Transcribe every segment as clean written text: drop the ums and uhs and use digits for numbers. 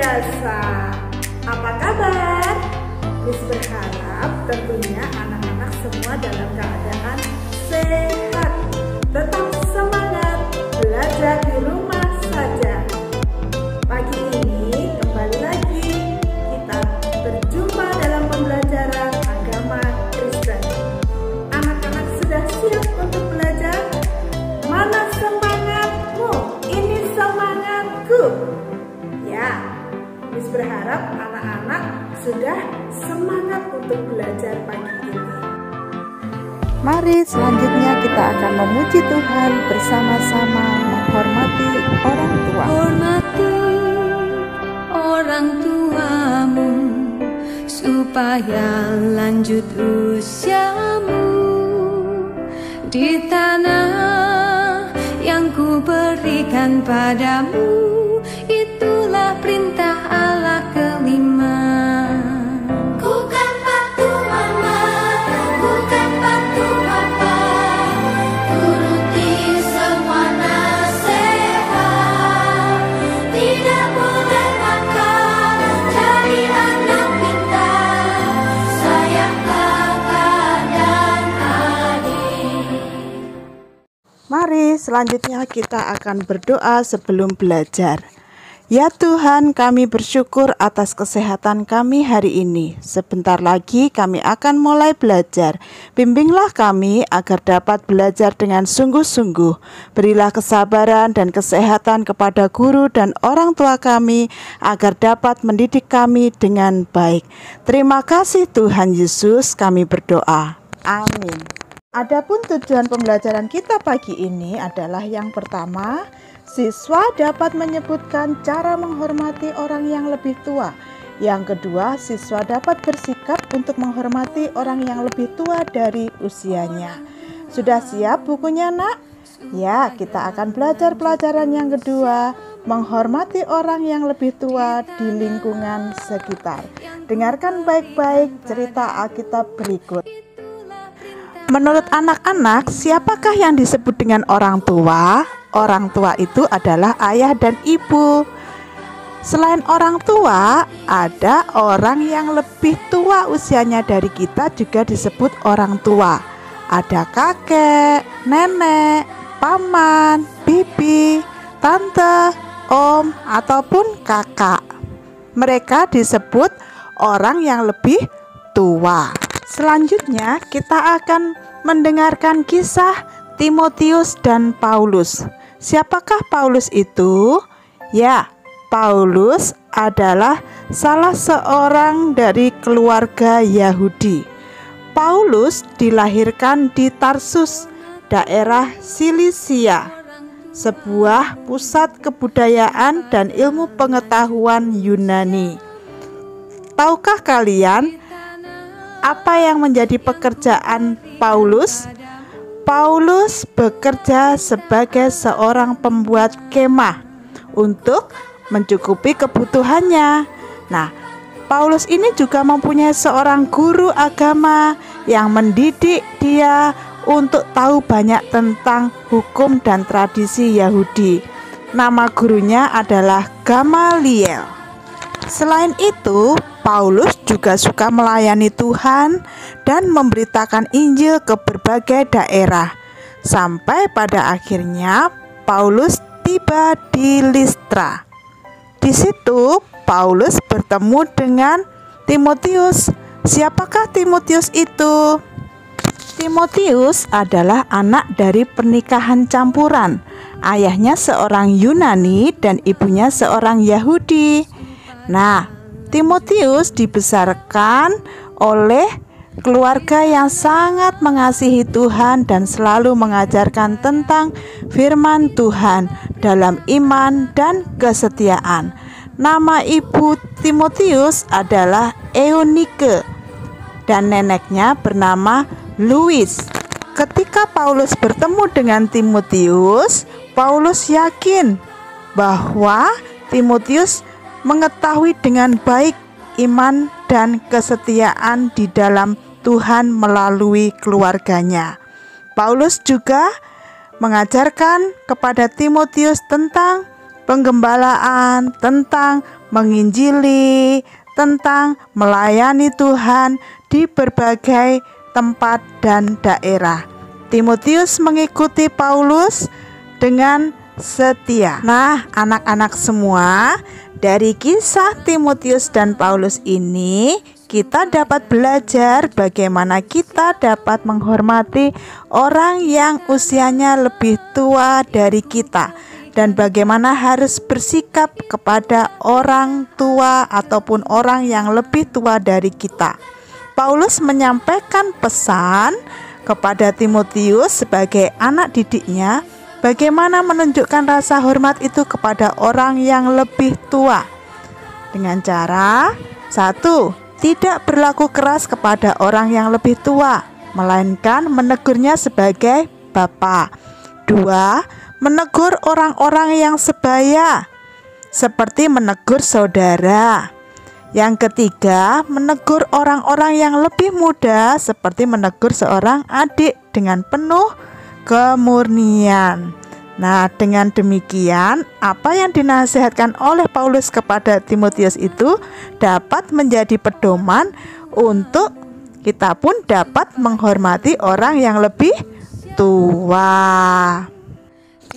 biasa. Apa kabar? Miss berharap tentunya anak-anak semua dalam keadaan sehat. Tetap semangat belajar di rumah saja. Pagi ini kembali lagi kita berjumpa dalam pembelajaran agama Kristen. Anak-anak sudah siap untuk belajar? Mana semangatmu? Ini semangatku. Ya, Miss berharap anak-anak sudah semangat untuk belajar pagi ini. Mari selanjutnya kita akan memuji Tuhan bersama-sama menghormati orang tua. Hormati orang tuamu supaya lanjut usiamu di tanah yang ku berikan padamu. Itulah perintah Allah kelima. Bukan patuh mama, bukan patuh papa, turuti semua nasihat. Tidak boleh nakal, jadi anak pintar, sayang kakak dan adik. Mari selanjutnya kita akan berdoa sebelum belajar. Ya Tuhan, kami bersyukur atas kesehatan kami hari ini. Sebentar lagi kami akan mulai belajar. Bimbinglah kami agar dapat belajar dengan sungguh-sungguh. Berilah kesabaran dan kesehatan kepada guru dan orang tua kami agar dapat mendidik kami dengan baik. Terima kasih Tuhan Yesus, kami berdoa. Amin. Adapun tujuan pembelajaran kita pagi ini adalah yang pertama, siswa dapat menyebutkan cara menghormati orang yang lebih tua. Yang kedua, siswa dapat bersikap untuk menghormati orang yang lebih tua dari usianya. Sudah siap bukunya, Nak? Ya, kita akan belajar pelajaran yang kedua, menghormati orang yang lebih tua di lingkungan sekitar. Dengarkan baik-baik cerita Alkitab berikut. Menurut anak-anak, siapakah yang disebut dengan orang tua? Orang tua itu adalah ayah dan ibu. Selain orang tua, ada orang yang lebih tua usianya dari kita juga disebut orang tua. Ada kakek, nenek, paman, bibi, tante, om, ataupun kakak. Mereka disebut orang yang lebih tua. Selanjutnya kita akan mendengarkan kisah Timotius dan Paulus. Siapakah Paulus itu? Ya, Paulus adalah salah seorang dari keluarga Yahudi. Paulus dilahirkan di Tarsus, daerah Silisia, sebuah pusat kebudayaan dan ilmu pengetahuan Yunani. Tahukah kalian apa yang menjadi pekerjaan Paulus? Paulus bekerja sebagai seorang pembuat kemah untuk mencukupi kebutuhannya. Nah, Paulus ini juga mempunyai seorang guru agama yang mendidik dia untuk tahu banyak tentang hukum dan tradisi Yahudi. Nama gurunya adalah Gamaliel. Selain itu, Paulus juga suka melayani Tuhan dan memberitakan Injil ke berbagai daerah. Sampai pada akhirnya Paulus tiba di Listra. Di situ Paulus bertemu dengan Timotius. Siapakah Timotius itu? Timotius adalah anak dari pernikahan campuran. Ayahnya seorang Yunani dan ibunya seorang Yahudi. Nah, Timotius dibesarkan oleh keluarga yang sangat mengasihi Tuhan dan selalu mengajarkan tentang firman Tuhan dalam iman dan kesetiaan. Nama ibu Timotius adalah Eunike dan neneknya bernama Louis. Ketika Paulus bertemu dengan Timotius, Paulus yakin bahwa Timotius mengetahui dengan baik iman dan kesetiaan di dalam Tuhan melalui keluarganya. Paulus juga mengajarkan kepada Timotius tentang penggembalaan, tentang menginjili, tentang melayani Tuhan di berbagai tempat dan daerah. Timotius mengikuti Paulus dengan setia. Nah, anak-anak semua, dari kisah Timotius dan Paulus ini kita dapat belajar bagaimana kita dapat menghormati orang yang usianya lebih tua dari kita, dan bagaimana harus bersikap kepada orang tua ataupun orang yang lebih tua dari kita. Paulus menyampaikan pesan kepada Timotius sebagai anak didiknya, bagaimana menunjukkan rasa hormat itu kepada orang yang lebih tua. Dengan cara 1. Tidak berlaku keras kepada orang yang lebih tua, melainkan menegurnya sebagai Bapa. 2. Menegur orang-orang yang sebaya, seperti menegur saudara. Yang ketiga, menegur orang-orang yang lebih muda, seperti menegur seorang adik dengan penuh kemurnian. Nah, dengan demikian, apa yang dinasihatkan oleh Paulus kepada Timotius itu dapat menjadi pedoman untuk kita pun dapat menghormati orang yang lebih tua.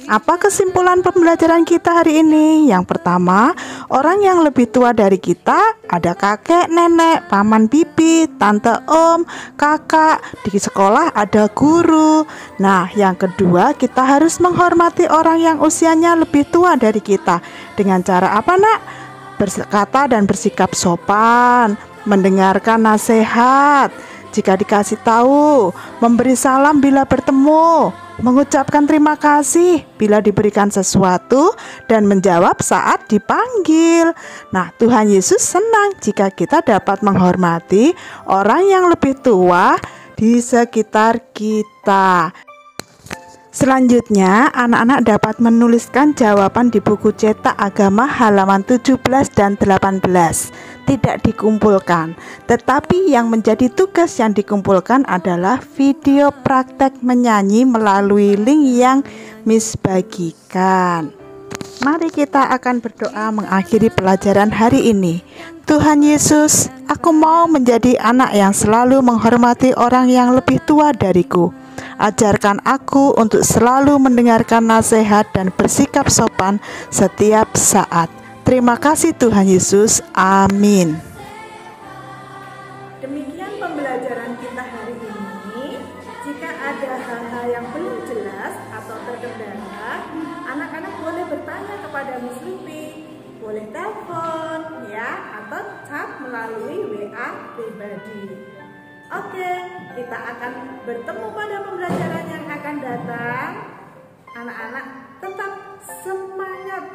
Apa kesimpulan pembelajaran kita hari ini? Yang pertama, orang yang lebih tua dari kita ada kakek, nenek, paman, bibi, tante, om, kakak. Di sekolah ada guru. Nah, yang kedua, kita harus menghormati orang yang usianya lebih tua dari kita. Dengan cara apa, nak? Berkata dan bersikap sopan, mendengarkan nasihat jika dikasih tahu, memberi salam bila bertemu, mengucapkan terima kasih bila diberikan sesuatu, dan menjawab saat dipanggil. Nah, Tuhan Yesus senang jika kita dapat menghormati orang yang lebih tua di sekitar kita. Selanjutnya, anak-anak dapat menuliskan jawaban di buku cetak agama halaman 17 dan 18. Tidak dikumpulkan, tetapi yang menjadi tugas yang dikumpulkan adalah video praktek menyanyi melalui link yang Miss bagikan. Mari kita akan berdoa mengakhiri pelajaran hari ini. Tuhan Yesus, aku mau menjadi anak yang selalu menghormati orang yang lebih tua dariku. Ajarkan aku untuk selalu mendengarkan nasihat dan bersikap sopan setiap saat. Terima kasih Tuhan Yesus. Amin. Demikian pembelajaran kita hari ini. Jika ada hal-hal yang belum jelas atau terkendala, anak-anak boleh bertanya kepada Miss Lupi, boleh telepon ya, atau chat melalui WA pribadi. Oke, kita akan bertemu pada pembelajaran yang akan datang. Anak-anak tetap semangat,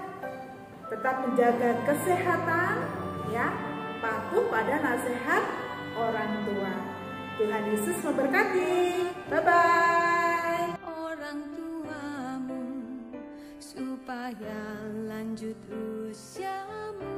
tetap menjaga kesehatan ya, patuh pada nasihat orang tua. Tuhan Yesus memberkati. Bye-bye. Orang tuamu supaya lanjut usiamu.